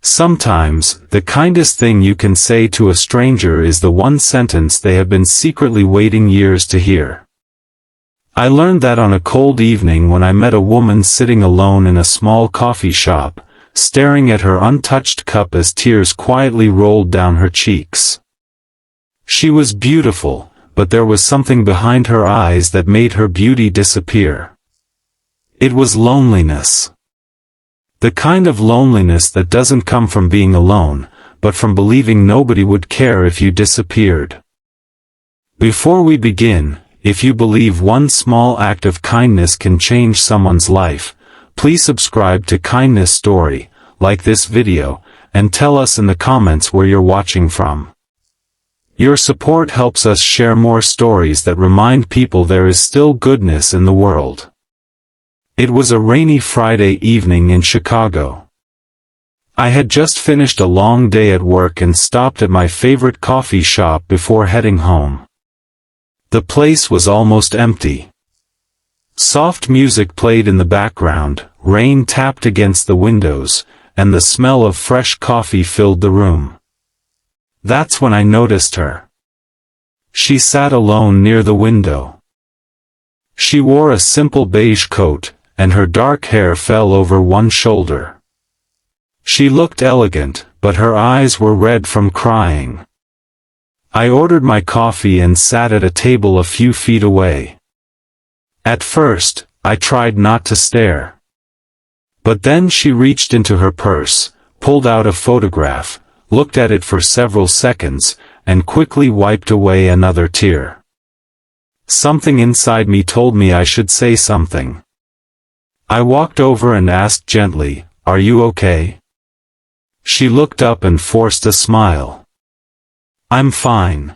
Sometimes, the kindest thing you can say to a stranger is the one sentence they have been secretly waiting years to hear. I learned that on a cold evening when I met a woman sitting alone in a small coffee shop, staring at her untouched cup as tears quietly rolled down her cheeks. She was beautiful, but there was something behind her eyes that made her beauty disappear. It was loneliness. The kind of loneliness that doesn't come from being alone, but from believing nobody would care if you disappeared. Before we begin, if you believe one small act of kindness can change someone's life, please subscribe to Kindness Story, like this video, and tell us in the comments where you're watching from. Your support helps us share more stories that remind people there is still goodness in the world. It was a rainy Friday evening in Chicago. I had just finished a long day at work and stopped at my favorite coffee shop before heading home. The place was almost empty. Soft music played in the background, rain tapped against the windows, and the smell of fresh coffee filled the room. That's when I noticed her. She sat alone near the window. She wore a simple beige coat, and her dark hair fell over one shoulder. She looked elegant, but her eyes were red from crying. I ordered my coffee and sat at a table a few feet away. At first, I tried not to stare. But then she reached into her purse, pulled out a photograph, looked at it for several seconds, and quickly wiped away another tear. Something inside me told me I should say something. I walked over and asked gently, "Are you okay?" She looked up and forced a smile. "I'm fine."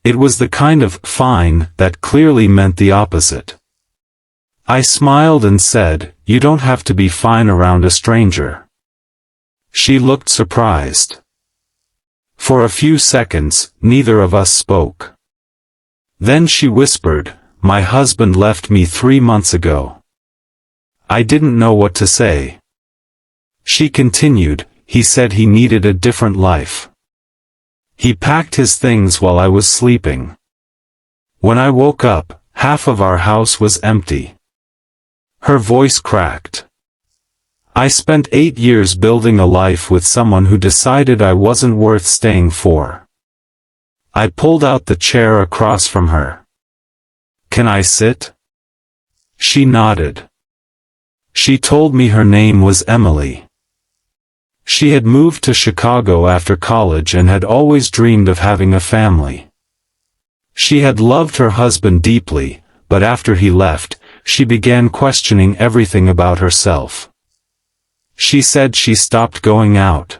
It was the kind of fine that clearly meant the opposite. I smiled and said, "You don't have to be fine around a stranger." She looked surprised. For a few seconds, neither of us spoke. Then she whispered, "My husband left me 3 months ago." I didn't know what to say. She continued, "He said he needed a different life. He packed his things while I was sleeping. When I woke up, half of our house was empty." Her voice cracked. I spent 8 years building a life with someone who decided I wasn't worth staying for. I pulled out the chair across from her. "Can I sit?" She nodded. She told me her name was Emily. She had moved to Chicago after college and had always dreamed of having a family. She had loved her husband deeply, but after he left, she began questioning everything about herself. She said she stopped going out.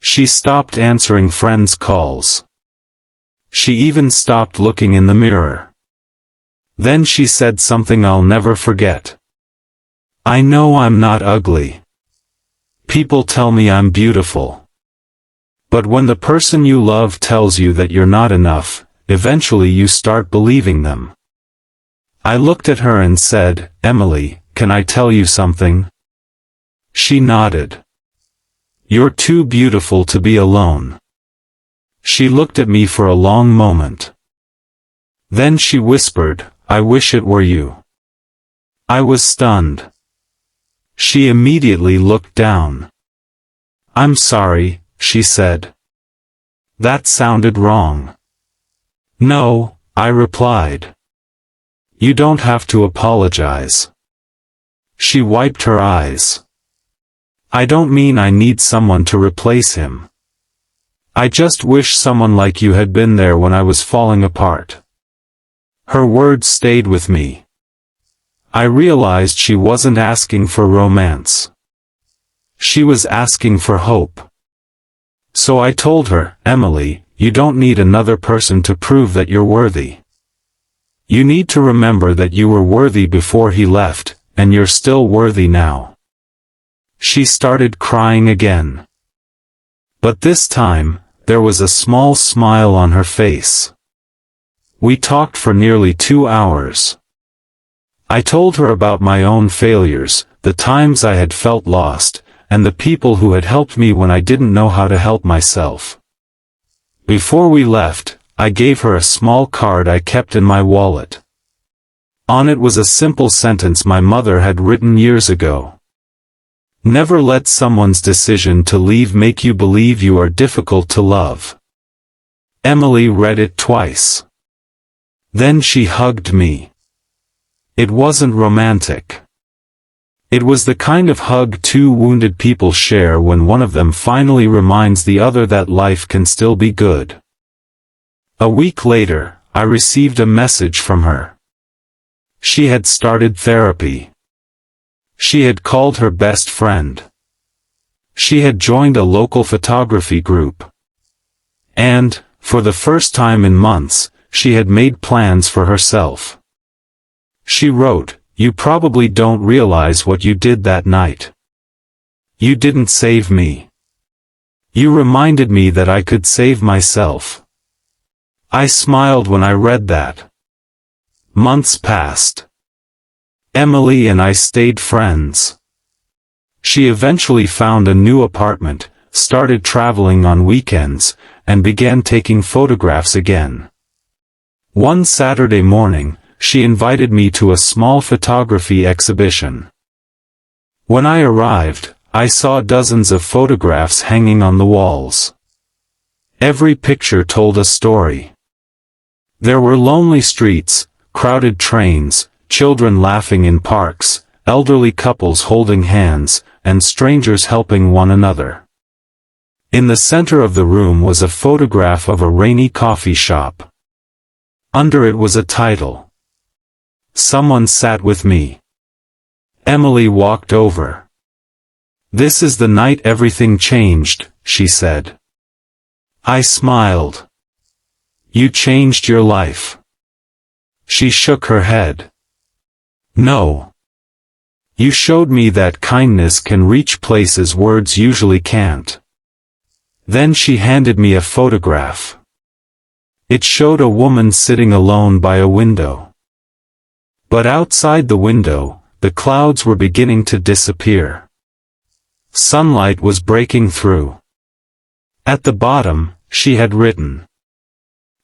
She stopped answering friends' calls. She even stopped looking in the mirror. Then she said something I'll never forget. "I know I'm not ugly. People tell me I'm beautiful. But when the person you love tells you that you're not enough, eventually you start believing them." I looked at her and said, "Emily, can I tell you something?" She nodded. "You're too beautiful to be alone." She looked at me for a long moment. Then she whispered, "I wish it were you." I was stunned. She immediately looked down. "I'm sorry," she said. "That sounded wrong." "No," I replied. "You don't have to apologize." She wiped her eyes. "I don't mean I need someone to replace him. I just wish someone like you had been there when I was falling apart." Her words stayed with me. I realized she wasn't asking for romance. She was asking for hope. So I told her, "Emily, you don't need another person to prove that you're worthy. You need to remember that you were worthy before he left, and you're still worthy now." She started crying again. But this time, there was a small smile on her face. We talked for nearly 2 hours. I told her about my own failures, the times I had felt lost, and the people who had helped me when I didn't know how to help myself. Before we left, I gave her a small card I kept in my wallet. On it was a simple sentence my mother had written years ago. Never let someone's decision to leave make you believe you are difficult to love. Emily read it twice. Then she hugged me. It wasn't romantic. It was the kind of hug two wounded people share when one of them finally reminds the other that life can still be good. A week later, I received a message from her. She had started therapy. She had called her best friend. She had joined a local photography group. And, for the first time in months, she had made plans for herself. She wrote, "You probably don't realize what you did that night. You didn't save me. You reminded me that I could save myself." I smiled when I read that. Months passed. Emily and I stayed friends. She eventually found a new apartment, started traveling on weekends, and began taking photographs again. One Saturday morning, she invited me to a small photography exhibition. When I arrived, I saw dozens of photographs hanging on the walls. Every picture told a story. There were lonely streets, crowded trains, children laughing in parks, elderly couples holding hands, and strangers helping one another. In the center of the room was a photograph of a rainy coffee shop. Under it was a title. "Someone sat with me." Emily walked over. "This is the night everything changed," she said. I smiled. "You changed your life." She shook her head. "No. You showed me that kindness can reach places words usually can't." Then she handed me a photograph. It showed a woman sitting alone by a window. But outside the window, the clouds were beginning to disappear. Sunlight was breaking through. At the bottom, she had written,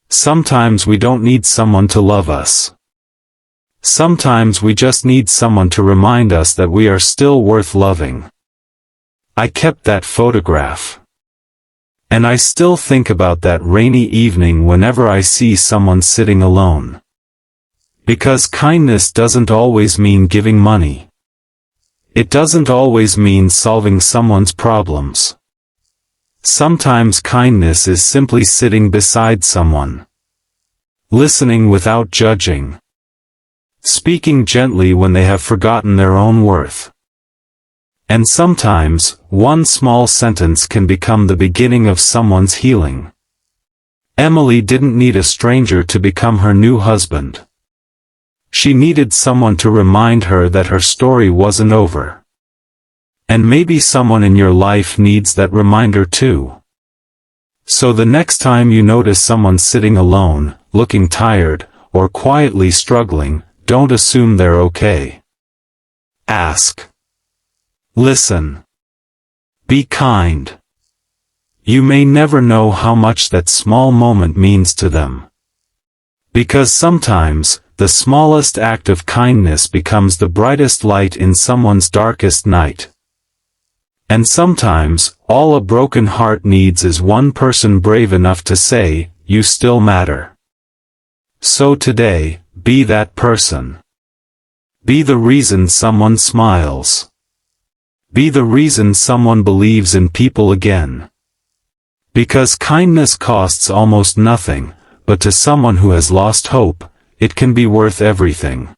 "Sometimes we don't need someone to love us. Sometimes we just need someone to remind us that we are still worth loving." I kept that photograph. And I still think about that rainy evening whenever I see someone sitting alone. Because kindness doesn't always mean giving money. It doesn't always mean solving someone's problems. Sometimes kindness is simply sitting beside someone. Listening without judging. Speaking gently when they have forgotten their own worth. And sometimes, one small sentence can become the beginning of someone's healing. Emily didn't need a stranger to become her new husband. She needed someone to remind her that her story wasn't over. And maybe someone in your life needs that reminder too. So the next time you notice someone sitting alone, looking tired, or quietly struggling, don't assume they're okay. Ask. Listen. Be kind. You may never know how much that small moment means to them. Because sometimes, the smallest act of kindness becomes the brightest light in someone's darkest night. And sometimes, all a broken heart needs is one person brave enough to say, "You still matter." So today, be that person. Be the reason someone smiles. Be the reason someone believes in people again. Because kindness costs almost nothing, but to someone who has lost hope, it can be worth everything.